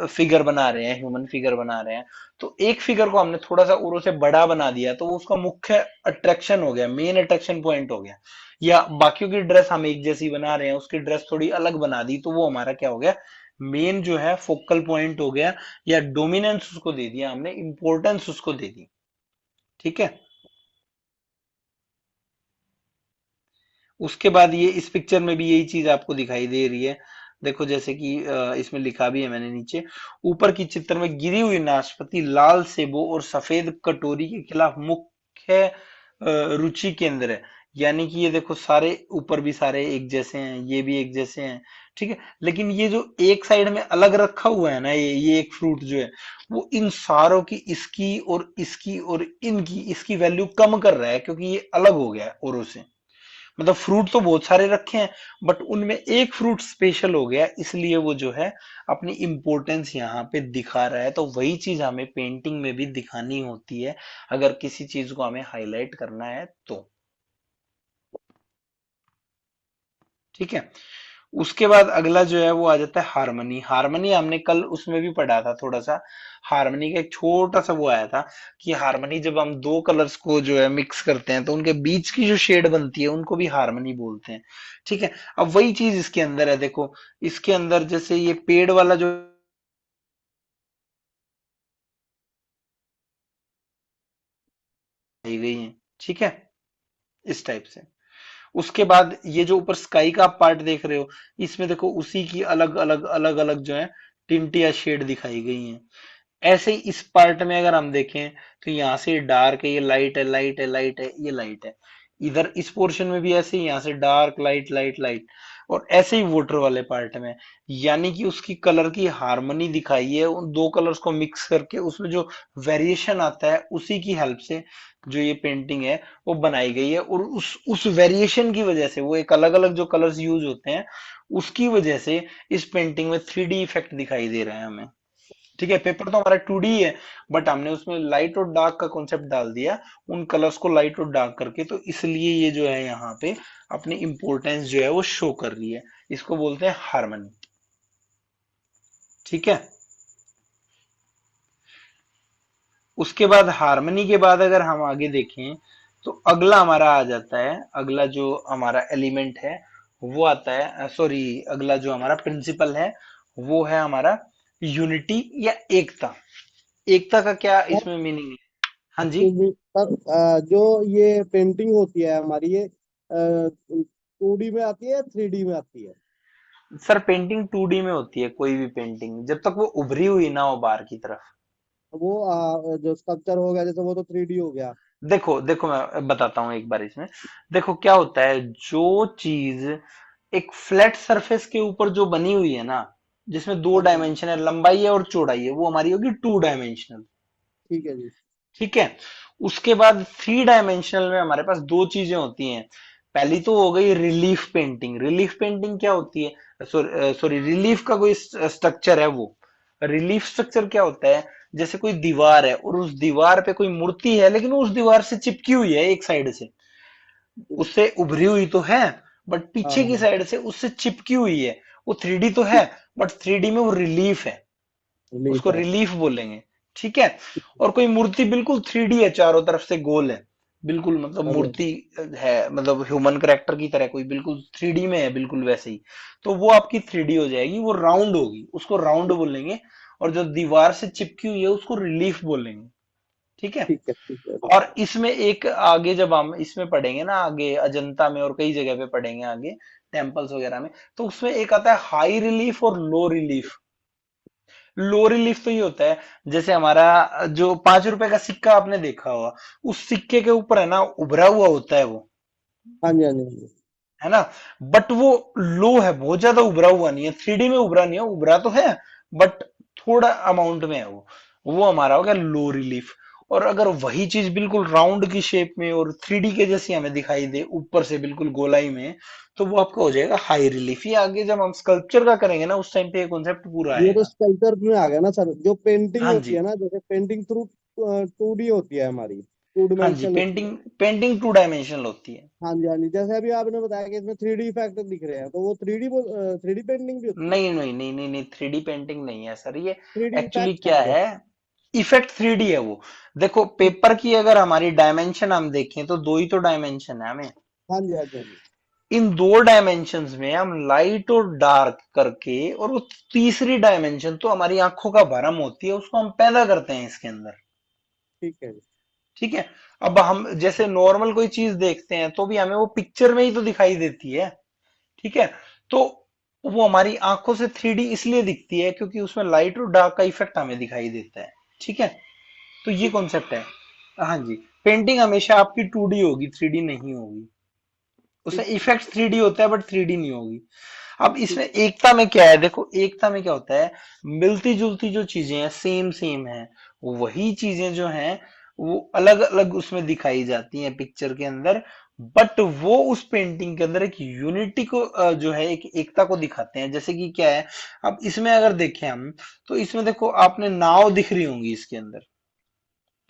[SPEAKER 1] फिगर बना रहे हैं, ह्यूमन फिगर बना रहे हैं, तो एक फिगर को हमने थोड़ा सा और उसे बड़ा बना दिया, तो वो उसका मुख्य अट्रैक्शन हो गया, मेन अट्रैक्शन पॉइंट हो गया। या बाकियों की ड्रेस हम एक जैसी बना रहे हैं, उसकी ड्रेस थोड़ी अलग बना दी, तो वो हमारा क्या हो गया, मेन जो है फोकल पॉइंट हो गया, या डोमिनेंस उसको दे दिया हमने, इंपॉर्टेंस उसको दे दी, ठीक है। उसके बाद ये इस पिक्चर में भी यही चीज आपको दिखाई दे रही है। देखो जैसे कि इसमें लिखा भी है मैंने नीचे, ऊपर की चित्र में गिरी हुई नाशपाती लाल सेबों और सफेद कटोरी के खिलाफ मुख्य रुचि केंद्र है। यानी कि ये देखो सारे ऊपर भी सारे एक जैसे हैं, ये भी एक जैसे हैं, ठीक है। लेकिन ये जो एक साइड में अलग रखा हुआ है ना, ये एक फ्रूट जो है, वो इन सारों की, इसकी और इसकी और इनकी, इसकी वैल्यू कम कर रहा है, क्योंकि ये अलग हो गया है औरों से। मतलब फ्रूट तो बहुत सारे रखे हैं, बट उनमें एक फ्रूट स्पेशल हो गया, इसलिए वो जो है अपनी इंपॉर्टेंस यहाँ पे दिखा रहा है। तो वही चीज हमें पेंटिंग में भी दिखानी होती है, अगर किसी चीज को हमें हाईलाइट करना है तो, ठीक है। उसके बाद अगला जो है वो आ जाता है हारमनी। हारमनी हमने कल उसमें भी पढ़ा था थोड़ा सा। हारमनी का एक छोटा सा वो आया था कि हारमनी जब हम दो कलर्स को जो है मिक्स करते हैं, तो उनके बीच की जो शेड बनती है उनको भी हारमनी बोलते हैं, ठीक है। अब वही चीज इसके अंदर है, देखो इसके अंदर जैसे ये पेड़ वाला जो आई गई है, ठीक है, इस टाइप से। उसके बाद ये जो ऊपर स्काई का आप पार्ट देख रहे हो, इसमें देखो उसी की अलग अलग अलग अलग जो है टिंट या शेड दिखाई गई हैं। ऐसे ही इस पार्ट में अगर हम देखें, तो यहाँ से डार्क है, ये लाइट है, लाइट है, लाइट है, ये लाइट है। इधर इस पोर्शन में भी ऐसे ही, यहाँ से डार्क, लाइट, लाइट, लाइट। और ऐसे ही वोटर वाले पार्ट में, यानी कि उसकी कलर की हार्मनी दिखाई है उन दो कलर्स को मिक्स करके, उसमें जो वेरिएशन आता है उसी की हेल्प से जो ये पेंटिंग है वो बनाई गई है। और उस वेरिएशन की वजह से, वो एक अलग अलग जो कलर्स यूज होते हैं उसकी वजह से इस पेंटिंग में 3D इफेक्ट दिखाई दे रहा है हमें। ठीक है, पेपर तो हमारा 2D है, बट हमने उसमें लाइट और डार्क का कॉन्सेप्ट डाल दिया, उन कलर्स को लाइट और डार्क करके, तो इसलिए ये जो है यहाँ पे अपनी इंपॉर्टेंस जो है वो शो कर रही है। इसको बोलते हैं हार्मनी। ठीक है, उसके बाद हार्मनी के बाद अगर हम आगे देखें तो अगला हमारा आ जाता है, अगला जो हमारा एलिमेंट है वो आता है, सॉरी, अगला जो हमारा प्रिंसिपल है वो है हमारा यूनिटी या एकता। एकता का क्या
[SPEAKER 2] सर
[SPEAKER 1] इसमें मीनिंग है? हाँ जी।
[SPEAKER 2] सर, जो ये पेंटिंग होती है हमारी, ये 2D में आती है या 3D में आती है?
[SPEAKER 1] सर पेंटिंग 2D में होती है, कोई भी पेंटिंग जब तक वो उभरी हुई ना हो बाहर की तरफ।
[SPEAKER 2] वो जो स्कल्पचर हो गया जैसे, वो तो 3D हो गया।
[SPEAKER 1] देखो देखो, मैं बताता हूँ एक बार इसमें। देखो क्या होता है, जो चीज एक फ्लैट सरफेस के ऊपर जो बनी हुई है ना, जिसमें दो
[SPEAKER 2] हाँ जी, हाँ जी।
[SPEAKER 1] डायमेंशन है, लंबाई है और चौड़ाई है, वो हमारी होगी 2 डायमेंशनल।
[SPEAKER 2] ठीक है जी।
[SPEAKER 1] ठीक है, उसके बाद 3 डायमेंशनल में हमारे पास दो चीजें होती हैं। पहली तो हो गई रिलीफ पेंटिंग। रिलीफ पेंटिंग क्या होती है, सॉरी, रिलीफ का कोई स्ट्रक्चर है वो। रिलीफ स्ट्रक्चर क्या होता है, जैसे कोई दीवार है और उस दीवार पे कोई मूर्ति है, लेकिन वो उस दीवार से चिपकी हुई है एक साइड से,
[SPEAKER 2] ठीक।
[SPEAKER 1] उससे उभरी हुई तो है, बट
[SPEAKER 2] हाँ
[SPEAKER 1] पीछे की
[SPEAKER 2] हाँ।
[SPEAKER 1] साइड से उससे चिपकी हुई है। वो 3D तो है, बट 3D में वो रिलीफ है,
[SPEAKER 2] रिलीफ
[SPEAKER 1] उसको
[SPEAKER 2] है।
[SPEAKER 1] रिलीफ बोलेंगे। ठीक है, और कोई मूर्ति बिल्कुल 3D है, चारों तरफ से गोल है, बिल्कुल मतलब
[SPEAKER 2] बढ़िया।
[SPEAKER 1] मूर्ति है, मतलब ह्यूमन करेक्टर की तरह, कोई बिल्कुल 3D में है, बिल्कुल वैसे ही, तो वो आपकी 3D हो जाएगी, वो राउंड होगी, उसको राउंड बोलेंगे। और जो दीवार से चिपकी हुई है उसको रिलीफ बोलेंगे। ठीक है,
[SPEAKER 2] ठीक है, ठीक है।
[SPEAKER 1] और इसमें एक आगे जब हम इसमें पढ़ेंगे ना, आगे अजंता में और कई जगह पे पढ़ेंगे आगे, टेम्पल्स वगैरह में, तो उसमें एक आता है हाई रिलीफ और लो रिलीफ। लो रिलीफ तो ये होता है, जैसे हमारा जो 5 रुपए का सिक्का आपने देखा होगा, उस सिक्के के ऊपर है ना उभरा हुआ होता है वो,
[SPEAKER 2] हाँ जी, हाँ जी, हाँ जी।
[SPEAKER 1] है ना, बट वो लो है, बहुत ज्यादा उभरा हुआ नहीं है, 3D में उभरा नहीं है, उभरा तो है बट थोड़ा अमाउंट में है वो हमारा हो गया लो रिलीफ। और अगर वही चीज बिल्कुल राउंड की शेप में और 3D के जैसी हमें दिखाई दे ऊपर से बिल्कुल गोलाई में, तो वो आपका हो जाएगा हाई रिलीफ। ये आगे जब हम स्कल्पचर का करेंगे ना, उस टाइम पे ये कॉन्सेप्ट पूरा
[SPEAKER 2] ये तो
[SPEAKER 1] आएगा।
[SPEAKER 2] स्कल्पचर में आ गया ना सर। जो पेंटिंग
[SPEAKER 1] हाँ
[SPEAKER 2] होती
[SPEAKER 1] जी,
[SPEAKER 2] है ना, जैसे पेंटिंग थ्रू 2D होती है हमारी, टू
[SPEAKER 1] हाँ जी,
[SPEAKER 2] डिमेंशनल होती है।
[SPEAKER 1] पेंटिंग पेंटिंग 2 डायमेंशनल होती है।
[SPEAKER 2] हाँ जी, हाँ जी। जैसे अभी आपने बताया कि इसमें 3D इफेक्ट दिख रहे हैं, तो वो 3D पेंटिंग भी होती है?
[SPEAKER 1] नहीं नहीं नहीं नहीं नहीं, 3D पेंटिंग नहीं है सर ये।
[SPEAKER 2] 3D
[SPEAKER 1] एक्चुअली
[SPEAKER 2] इफेक्ट है
[SPEAKER 1] क्या
[SPEAKER 2] वो।
[SPEAKER 1] है, इफेक्ट 3D है वो। देखो पेपर की अगर हमारी डायमेंशन हम देखें तो दो ही तो डायमेंशन है हमें।
[SPEAKER 2] हाँ जी, हाँ जी, हाँ जी।
[SPEAKER 1] इन 2 डायमेंशंस में हम लाइट और डार्क करके, और वो तीसरी डायमेंशन तो हमारी आंखों का भरम होती है, उसको हम पैदा करते हैं इसके अंदर।
[SPEAKER 2] ठीक है जी।
[SPEAKER 1] ठीक है, अब हम जैसे नॉर्मल कोई चीज देखते हैं तो भी हमें वो पिक्चर में ही तो दिखाई देती है। ठीक है, तो वो हमारी आंखों से 3D इसलिए दिखती है क्योंकि उसमें लाइट और डार्क का इफेक्ट हमें दिखाई देता है। ठीक है, तो ये कॉन्सेप्ट है। हाँ जी, पेंटिंग हमेशा आपकी 2D होगी, 3D नहीं होगी। उसमें
[SPEAKER 2] ठीक है।
[SPEAKER 1] इफेक्ट 3D होता है बट 3D नहीं होगी। अब
[SPEAKER 2] ठीक।
[SPEAKER 1] इसमें एकता में क्या है, देखो एकता में क्या होता है, मिलती जुलती जो चीजें हैं सेम सेम है, वही चीजें जो हैं वो अलग अलग उसमें दिखाई जाती हैं पिक्चर के अंदर, बट वो उस पेंटिंग के अंदर एक यूनिटी को जो है एक एकता को दिखाते हैं। जैसे कि क्या है, अब इसमें अगर देखें हम, तो इसमें देखो आपने नाव दिख रही होंगी इसके अंदर,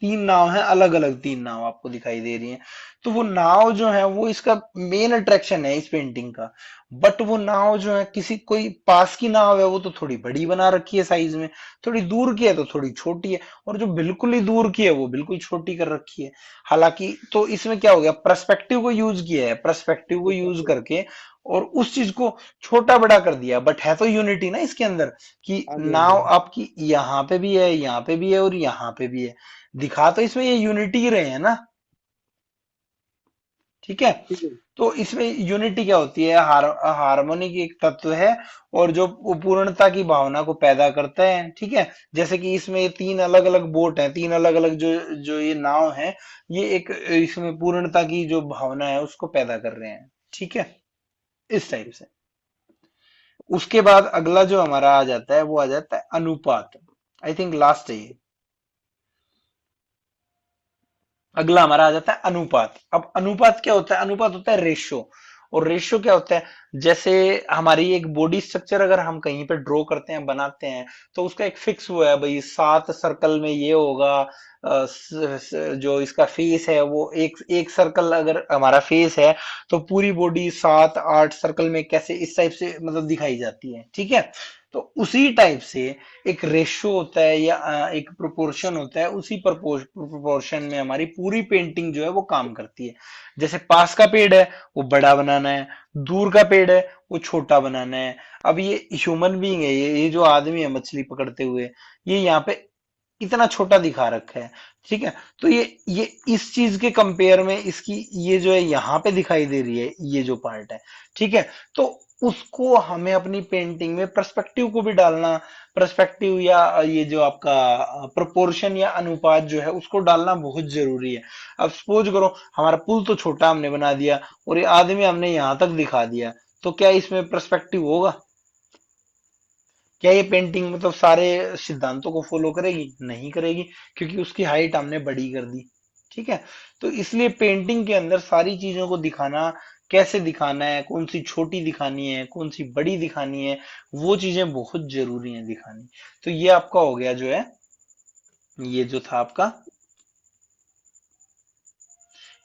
[SPEAKER 1] 3 नाव है, अलग अलग 3 नाव आपको दिखाई दे रही हैं। तो वो नाव जो है वो इसका मेन अट्रैक्शन है इस पेंटिंग का। बट वो नाव जो है, किसी कोई पास की नाव है वो तो थोड़ी बड़ी बना रखी है साइज में, थोड़ी दूर की है तो थोड़ी छोटी है, और जो बिल्कुल ही दूर की है वो बिल्कुल छोटी कर रखी है। हालांकि तो इसमें क्या हो गया, पर्सपेक्टिव को यूज किया है, पर्सपेक्टिव को
[SPEAKER 2] ठीक है।
[SPEAKER 1] यूज
[SPEAKER 2] ठीक।
[SPEAKER 1] करके और उस चीज को छोटा बड़ा कर दिया, बट है तो यूनिटी ना इसके अंदर, कि
[SPEAKER 2] हाँ जी, हाँ जी,
[SPEAKER 1] नाव
[SPEAKER 2] हाँ जी।
[SPEAKER 1] आपकी यहाँ पे भी है, यहाँ पे भी है और यहाँ पे भी है, दिखा तो इसमें ये यूनिटी ही रहे हैं ना। ठीक है,
[SPEAKER 2] ठीक है।
[SPEAKER 1] तो इसमें यूनिटी क्या होती है, हार्मोनी की एक तत्व है, और जो वो पूर्णता की भावना को पैदा करता है। ठीक है, जैसे कि इसमें ये 3 अलग अलग बोट हैं, 3 अलग अलग जो जो ये नाव है, ये एक इसमें पूर्णता की जो भावना है उसको पैदा कर रहे हैं। ठीक है, इस टाइप से। उसके बाद अगला जो हमारा आ जाता है वो आ जाता है अनुपात। आई थिंक लास्ट है ये। अगला हमारा आ जाता है अनुपात। अब अनुपात क्या होता है? अनुपात होता है रेशो। और रेशो क्या होता है? जैसे हमारी एक बॉडी स्ट्रक्चर अगर हम कहीं पे ड्रॉ करते हैं, बनाते हैं, तो उसका एक फिक्स वो है भाई, 7 सर्कल में ये होगा। जो इसका फेस है वो एक एक सर्कल अगर हमारा फेस है, तो पूरी बॉडी 7 8 सर्कल में कैसे इस टाइप से मतलब दिखाई जाती है, ठीक है। तो उसी टाइप से एक रेशो होता है या एक प्रोपोर्शन होता है, उसी प्रोपोर्शन में हमारी पूरी पेंटिंग जो है वो काम करती है। जैसे पास का पेड़ है वो बड़ा बनाना है, दूर का पेड़ है वो छोटा बनाना है। अब ये ह्यूमन बीइंग है, ये जो आदमी है मछली पकड़ते हुए, ये यहाँ पे इतना छोटा दिखा रखा है, ठीक है। तो ये इस चीज के कंपेयर में इसकी ये जो है यहाँ पे दिखाई दे रही है, ये जो पार्ट है, ठीक है। तो उसको हमें अपनी पेंटिंग में पर्सपेक्टिव को भी डालना, पर्सपेक्टिव या ये जो आपका प्रोपोर्शन या अनुपात जो है उसको डालना बहुत जरूरी है। अब सपोज करो हमारा पुल तो छोटा हमने बना दिया और ये आदमी हमने यहां तक दिखा दिया, तो क्या इसमें पर्सपेक्टिव होगा? क्या ये पेंटिंग मतलब सारे सिद्धांतों को फॉलो करेगी? नहीं करेगी, क्योंकि उसकी हाइट हमने बड़ी कर दी, ठीक है। तो इसलिए पेंटिंग के अंदर सारी चीजों को दिखाना, कैसे दिखाना है, कौन सी छोटी दिखानी है, कौन सी बड़ी दिखानी है, वो चीजें बहुत जरूरी है दिखानी। तो ये आपका हो गया जो है, ये जो था आपका,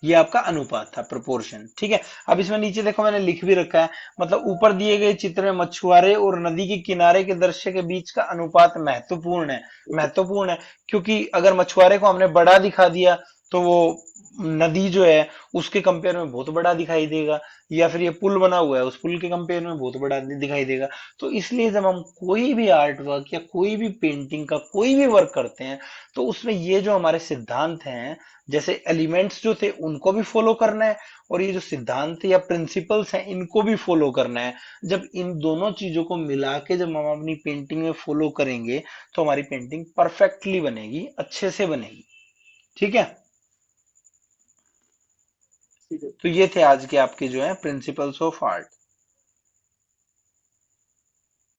[SPEAKER 1] ये आपका अनुपात था, प्रोपोर्शन, ठीक है। अब इसमें नीचे देखो मैंने लिख भी रखा है, मतलब ऊपर दिए गए चित्र में मछुआरे और नदी के किनारे के दृश्य के बीच का अनुपात महत्वपूर्ण है। महत्वपूर्ण है क्योंकि अगर मछुआरे को हमने बड़ा दिखा दिया, तो वो नदी जो है उसके कंपेयर में बहुत बड़ा दिखाई देगा, या फिर ये पुल बना हुआ है उस पुल के कंपेयर में बहुत बड़ा दिखाई देगा। तो इसलिए जब हम कोई भी आर्ट वर्क या कोई भी पेंटिंग का कोई भी वर्क करते हैं, तो उसमें ये जो हमारे सिद्धांत हैं, जैसे एलिमेंट्स जो थे उनको भी फॉलो करना है, और ये जो सिद्धांत या प्रिंसिपल्स हैं इनको भी फॉलो करना है। जब इन दोनों चीजों को मिला के जब हम अपनी पेंटिंग में फॉलो करेंगे, तो हमारी पेंटिंग परफेक्टली बनेगी, अच्छे से बनेगी, ठीक है।
[SPEAKER 2] ठीक है।
[SPEAKER 1] तो ये थे आज के आपके जो है प्रिंसिपल्स ऑफ आर्ट।